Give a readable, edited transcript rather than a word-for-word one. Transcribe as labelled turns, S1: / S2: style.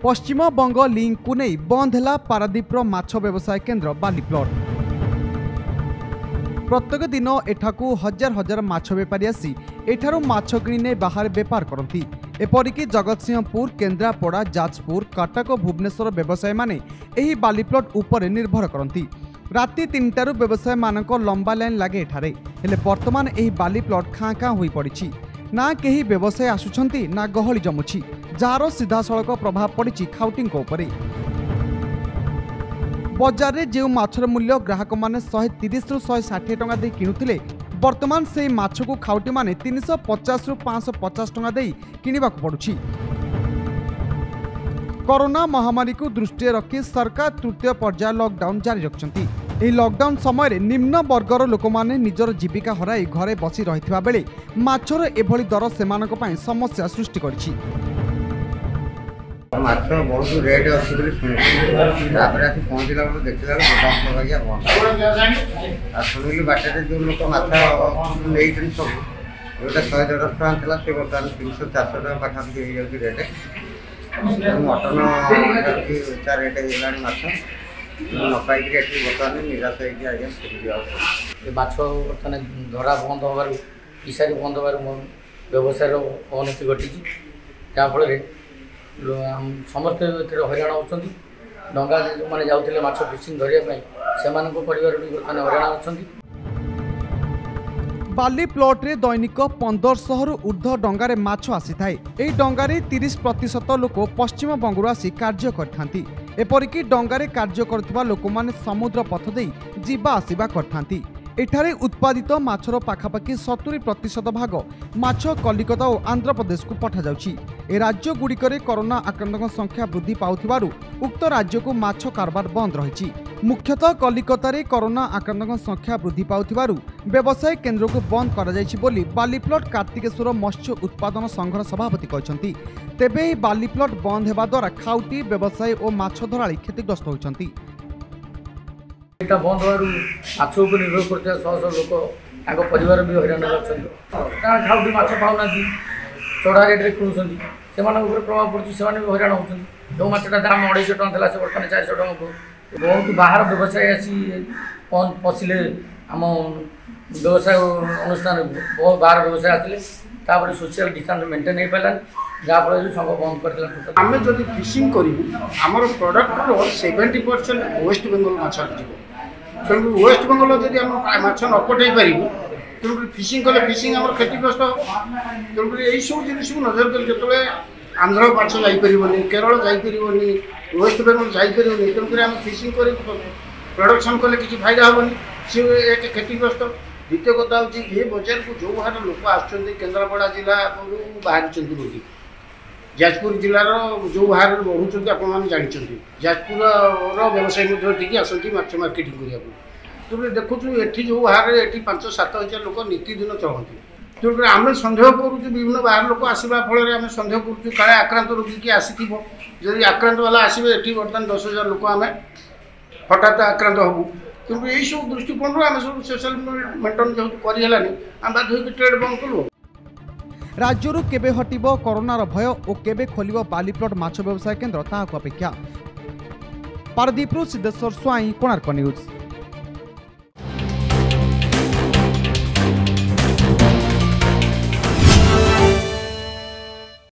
S1: Paschim Banga link को नहीं बंद है पारादीपर माछ व्यवसाय केन्द्र बाली प्लॉट। प्रत्येक दिन एठाकू हजार हजार माछ बेपारी आसी एठारू माछ किणी बाहर बेपार करती। एपरिकी जगतसिंहपुर, केन्द्रापड़ा, जाजपुर, कटक और भुवनेश्वर व्यवसायी माने एही बाली प्लॉट उपर निर्भर करती। राति 3टारू व्यवसायी मानक लंबा लाइन लगे एठारे, हेले वर्तमान एही बाली प्लॉट खाँ खाँ होई पड़िछि। ना केही व्यवसायी आसुछंती ना गहली जमुछि, जार सीधासलख प्रभाव पड़िछि खाउटींको उपरे। बजार रे जो माछर मूल्य ग्राहक माने 130 रु 160 टंका दे किनुथिले, वर्तमान से माछ को खाउटी माने 350 रु 550 टंका दे किनिबाक पड़ुछि। कोरोना महामारी को दृष्टि रखी सरकार तृतीय पर्याय लॉकडाउन जारी रखिछंती। एही लॉकडाउन समय निम्न वर्गर लोक माने निजर जीविका हराई घरे बसी रहिथिबा बेले माछर एभली दर सेमानक पई समस्या सृष्टि करछि।
S2: माछ बहुत रेट अच्छी बोली शुणी पहुँचला देखला शुणिलु बाटे जो लोग माछ नहीं सब जोटा 100-150 टका था से बर्तमान 300-400 टका पाखापाखि हो जाए रेट। मटन उच्चा रेट है माछ न पाई बर्तमान निराश होगी आज्ञा फेरी
S3: माछ बर्तमान धरा बंद हबार इसारी बंद हबार व्यवसाय अवनति घटी जहाँफल समस्ते हईराण होती। डंगा जो मैंने जाते माछ फिशिंग धरने से परिवार भी बर्तमान हईराण होती।
S1: बाली प्लॉट रे दैनिक 1500 रु ऊर्ध्व डंगारे माछ आसी थाए। एही डंगारे 30% लोक पश्चिम बंगरू आसी कार्य करथांती। एपरिकी डंगारे कार्य करथिबा लोक माने समुद्र पथ देई जीवा आसीबा करथांती। एठारे उत्पादित माछर पाखापाखि 70% भाग माछ कलिकता और आंध्र प्रदेश को पठा जाउछि। ए राज्य गुड़िकरे कोरोना आक्रांतक संख्या वृद्धि पाउथिबारु उक्त राज्य को माछ कारबार बंद रहिछि। मुख्यतः कलिकतारे कोरोना आक्रांतक संख्या वृद्धि पाउथिबारु व्यवसाय केन्द्र को बंद करा जाइछि बोली बाली प्लॉट कार्तिकेश्वर मत्स्य उत्पादन संघर सभापति कहछन्ति। तेबे एही बाली प्लॉट बंद हेबा द्वारा खाउटी व्यवसायी और माछ धराळी क्षतिग्रस्त होइछन्ति।
S3: एटा बंद हबारू माछ उपर निर्भर करता शह लोक परिवार भी हईराण होती। खाउटी माछ पाऊना चढ़ा रेट्रे किणुंट से प्रभाव पड़े से हईराण होती। जो माछटा दाम 250 टका से बर्तमान 400 टका को बहुत बाहर व्यवसायी आसी पशिले आम व्यवसाय अनुष्ठान बहुत बाहर व्यवसाय आते सोशल डिस्टेंस मेंटेन हो पारा जहाँफल संघ बंद कर
S4: आम जब फिशिंग करूँ प्रडक्टर 70% वेस्ट बेंगल माछ तेणु वेस्ट बेंगल जब आम माछ न पठे पारू तेणुक फिशिंग कले फिशिंग आम क्षतिग्रस्त तेणुक यही सब जिन को नजर कर जो आंध्र माछ जापरि केरल जापरि वेस्ट बेंगल जापरि तेणुक आम फिशिंग कर प्रडक्शन कले किसी फायदा हेनी सी एक क्षतिग्रस्त। द्वितीय कथा हूँ ये बजार को जो बाहर लोक आंद्रापड़ा जिला बाहरी बोली जाजपुर जिलार जो बाहर बढ़ुंट आपने जानते जाजपुर व्यवसायी आसती माछ मार्केटिंग करने तेणु देखु ये जो बाहर ये 5-7 हजार लोक नीतिदिन चलती। तेणुक आम सन्देह करूँ विभिन्न बाहर लोक आसवा फल आम सन्देह करूँ काले आक्रांत रोगी किए आसी जदि आक्रांत वाला आसवे ये बर्तमान 10,000 लोक आम हठात आक्रांत हबू। तेणु यही सब दृष्टिकोण आम सब सोशल मेंटेन जो करहलानी आम बाध्य ट्रेड बंद कलु।
S1: राज्यरू केबे हटिबो कोरोनार भय और केबे खोलिबो बाली प्लॉट माछ व्यवसाय केन्द्र ताहाको अपेक्षा। पारदीपरू सिद्धेश्वर स्वाई, कोणार्क न्यूज।